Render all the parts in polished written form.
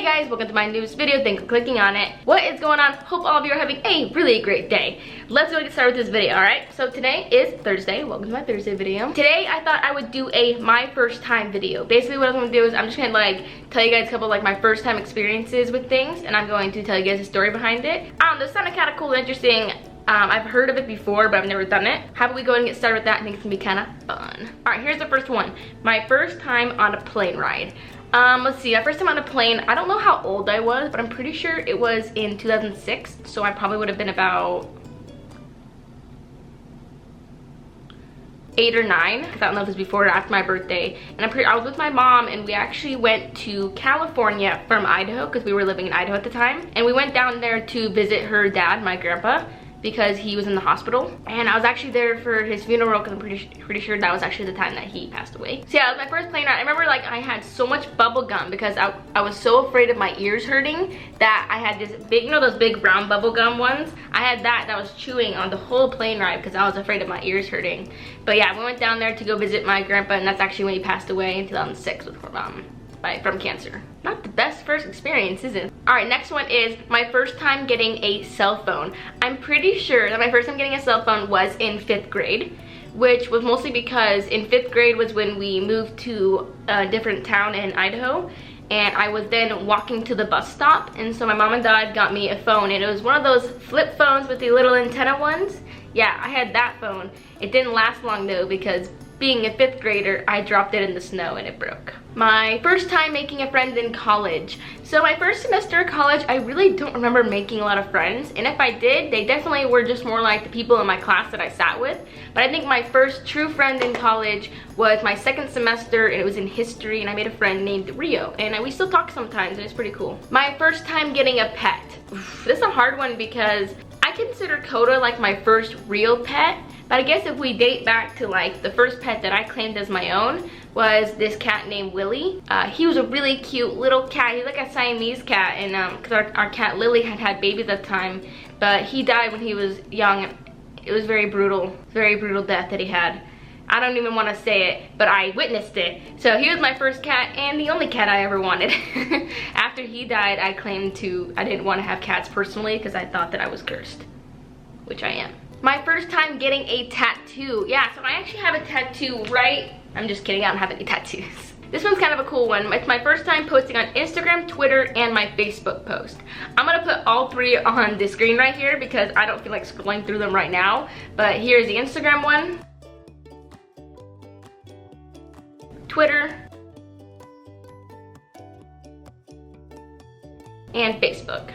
guys, welcome to my newest video. Thanks for clicking on it. What is going on? Hope all of you are having a really great day. Let's go get started with this video, alright? So today is Thursday. Welcome to my Thursday video. Today I thought I would do a my first time video. Basically what I'm gonna do is I'm just gonna like tell you guys a couple of like my first time experiences with things, and I'm going to tell you guys the story behind it. This sounded kind of cool and interesting. I've heard of it before, but I've never done it. How about we go ahead and get started with that? I think it's gonna be kind of fun. Alright, here's the first one. My first time on a plane ride. Let's see, my first time on a plane, I don't know how old I was, but I'm pretty sure it was in 2006, so I probably would have been about 8 or 9, because I don't know if it was before or after my birthday. And I was with my mom, and we actually went to California from Idaho, because we were living in Idaho at the time. And we went down there to visit her dad, my grandpa, because he was in the hospital. And I was actually there for his funeral, because I'm pretty sure that was actually the time that he passed away. So yeah, it was my first plane ride. I remember like I had so much bubble gum because I was so afraid of my ears hurting that I had this big, you know those big brown bubble gum ones? I had that I was chewing on the whole plane ride because I was afraid of my ears hurting. But yeah, we went down there to go visit my grandpa, and that's actually when he passed away in 2006 from cancer. Not the best first experience, is it? All right, next one is my first time getting a cell phone. I'm pretty sure that my first time getting a cell phone was in 5th grade, which was mostly because in 5th grade was when we moved to a different town in Idaho, and I was then walking to the bus stop, and so my mom and dad got me a phone, and it was one of those flip phones with the little antenna ones. Yeah, I had that phone. It didn't last long though, because being a 5th grader, I dropped it in the snow and it broke. My first time making a friend in college. So my first semester of college, I really don't remember making a lot of friends. And if I did, they definitely were just more like the people in my class that I sat with. But I think my first true friend in college was my 2nd semester, and it was in history, and I made a friend named Rio. And we still talk sometimes, and it's pretty cool. My first time getting a pet. This is a hard one because I consider Coda like my first real pet. But I guess if we date back to like the first pet that I claimed as my own was this cat named Willie. He was a really cute little cat. He's like a Siamese cat, and because our cat Lily had babies at the time, but he died when he was young. It was very brutal death that he had. I don't even want to say it, but I witnessed it. So he was my first cat and the only cat I ever wanted. After he died, I didn't want to have cats personally because I thought that I was cursed, which I am. My first time getting a tattoo. Yeah, so I actually have a tattoo I'm just kidding, I don't have any tattoos. This one's kind of a cool one. It's my first time posting on Instagram, Twitter, and my Facebook post. I'm gonna put all 3 on the screen right here because I don't feel like scrolling through them right now. But here's the Instagram one, Twitter, and Facebook.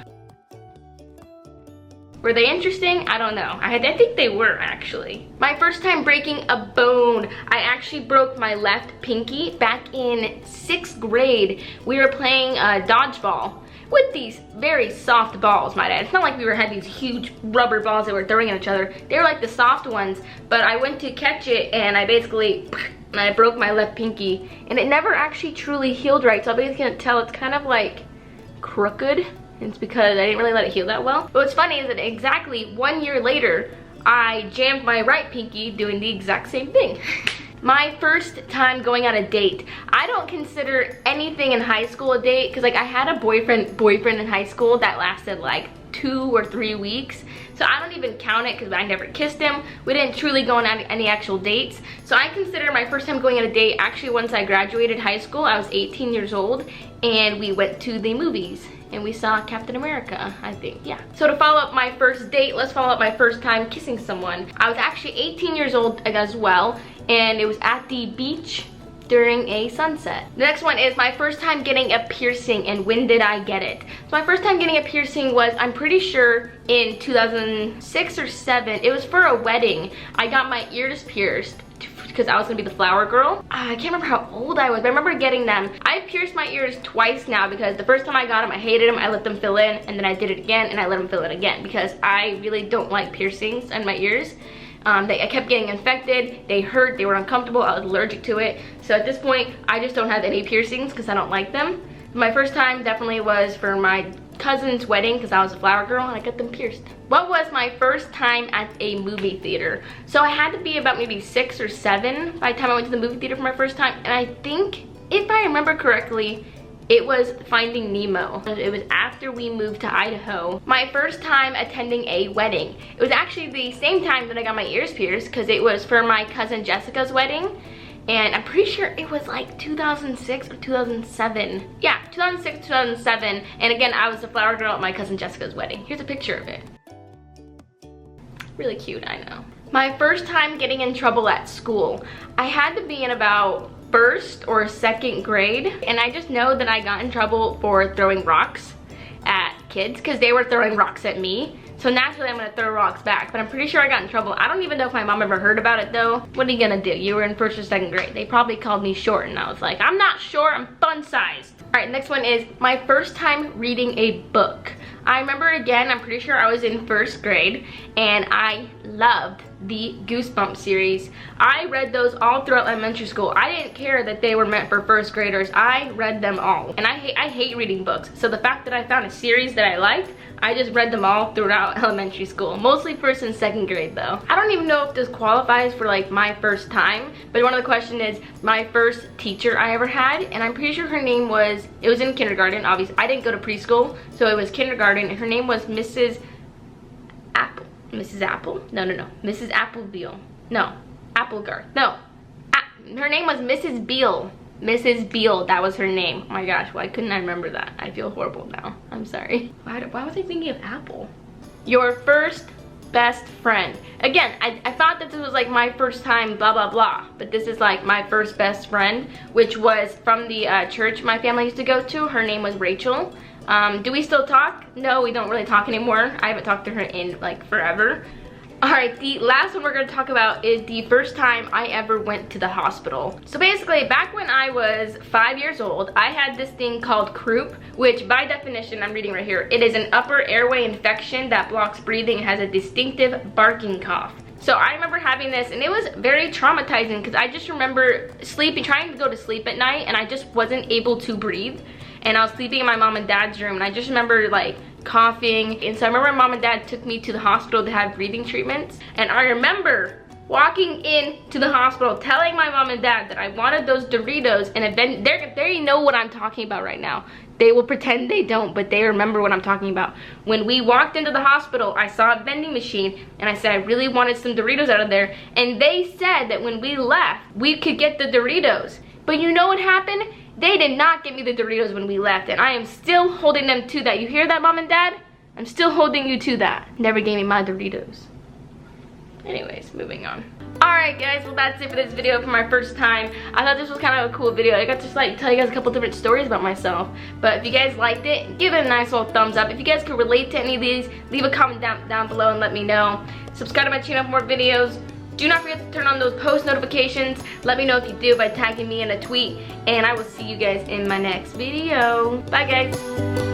Were they interesting? I don't know. I think they were, actually. My first time breaking a bone. I actually broke my left pinky back in 6th grade. We were playing dodgeball with these very soft balls, might add. It's not like we had these huge rubber balls that were throwing at each other. They were like the soft ones, but I went to catch it and I broke my left pinky, and it never actually truly healed right, so I'm basically gonna tell it's kind of like crooked. It's because I didn't really let it heal that well. But what's funny is that exactly 1 year later, I jammed my right pinky doing the exact same thing. My first time going on a date. I don't consider anything in high school a date, because like I had a boyfriend in high school that lasted like 2 or 3 weeks. So I don't even count it because I never kissed him. We didn't truly go on any actual dates. So I consider my first time going on a date actually once I graduated high school. I was 18 years old, and we went to the movies. And we saw Captain America, I think, yeah. So to follow up my first date, let's follow up my first time kissing someone. I was actually 18 years old as well, and it was at the beach during a sunset. The next one is my first time getting a piercing, and when did I get it? So my first time getting a piercing was, I'm pretty sure, in 2006 or 7. It was for a wedding. I got my ears pierced because I was gonna be the flower girl. I can't remember how old I was, but I remember getting them. I've pierced my ears twice now because the first time I got them, I hated them. I let them fill in, and then I did it again, and I let them fill in again because I really don't like piercings in my ears. I kept getting infected, they hurt, they were uncomfortable, I was allergic to it. So at this point, I just don't have any piercings because I don't like them. My first time definitely was for my cousin's wedding because I was a flower girl and I got them pierced. What was my first time at a movie theater? So I had to be about maybe 6 or 7 by the time I went to the movie theater for my first time, and I think, if I remember correctly, It was Finding Nemo. It was after we moved to Idaho. My first time attending a wedding. It was actually the same time that I got my ears pierced because it was for my cousin Jessica's wedding. And I'm pretty sure it was like 2006 or 2007. Yeah, 2006, 2007. And again, I was the flower girl at my cousin Jessica's wedding. Here's a picture of it. Really cute, I know. My first time getting in trouble at school. I had to be in about first or second grade, and I just know that I got in trouble for throwing rocks at kids because they were throwing rocks at me. So naturally I'm gonna throw rocks back, but I'm pretty sure I got in trouble. I don't even know if my mom ever heard about it though. What are you gonna do? You were in first or second grade. They probably called me short and I was like, I'm not short, I'm fun sized. All right, next one is my first time reading a book. I remember again, I'm pretty sure I was in first grade and I loved the Goosebumps series. I read those all throughout elementary school. I didn't care that they were meant for first graders. I read them all. And I hate reading books. So the fact that I found a series that I liked, I just read them all throughout elementary school. Mostly first and second grade though. I don't even know if this qualifies for like my first time, but one of the questions is my first teacher I ever had, and I'm pretty sure her name was, it was in kindergarten, obviously. I didn't go to preschool, so it was kindergarten, and her name was Mrs. Apple. Mrs. Apple? No. Mrs. Appleville. No. Applegarth. No. Her name was Mrs. Beale. Mrs. Beale, that was her name. Oh my gosh, why couldn't I remember that? I feel horrible now. I'm sorry. Why was I thinking of Apple? Your first best friend. Again, I thought that this was like my first time, blah, blah, blah. But this is like my first best friend, which was from the church my family used to go to. Her name was Rachel. Do we still talk? No, we don't really talk anymore. I haven't talked to her in like forever. All right, the last one we're gonna talk about is the first time I ever went to the hospital. So basically, back when I was 5 years old, I had this thing called croup, which by definition, I'm reading right here, it is an upper airway infection that blocks breathing and has a distinctive barking cough. So I remember having this, and it was very traumatizing because I just remember trying to go to sleep at night, and I just wasn't able to breathe. And I was sleeping in my mom and dad's room, and I just remember like coughing. And so I remember my mom and dad took me to the hospital to have breathing treatments. And I remember walking into the hospital telling my mom and dad that I wanted those Doritos, and they already know what I'm talking about right now. They will pretend they don't, but they remember what I'm talking about. When we walked into the hospital, I saw a vending machine, and I said I really wanted some Doritos out of there. And they said that when we left, we could get the Doritos. But you know what happened? They did not give me the Doritos when we left, and I am still holding them to that. You hear that, Mom and Dad? I'm still holding you to that. Never gave me my Doritos. Anyways, moving on. Alright guys, well that's it for this video for my first time. I thought this was kind of a cool video. I got to like tell you guys a couple different stories about myself. But if you guys liked it, give it a nice little thumbs up. If you guys could relate to any of these, leave a comment down below and let me know. Subscribe to my channel for more videos. Do not forget to turn on those post notifications. Let me know if you do by tagging me in a tweet. And I will see you guys in my next video. Bye guys.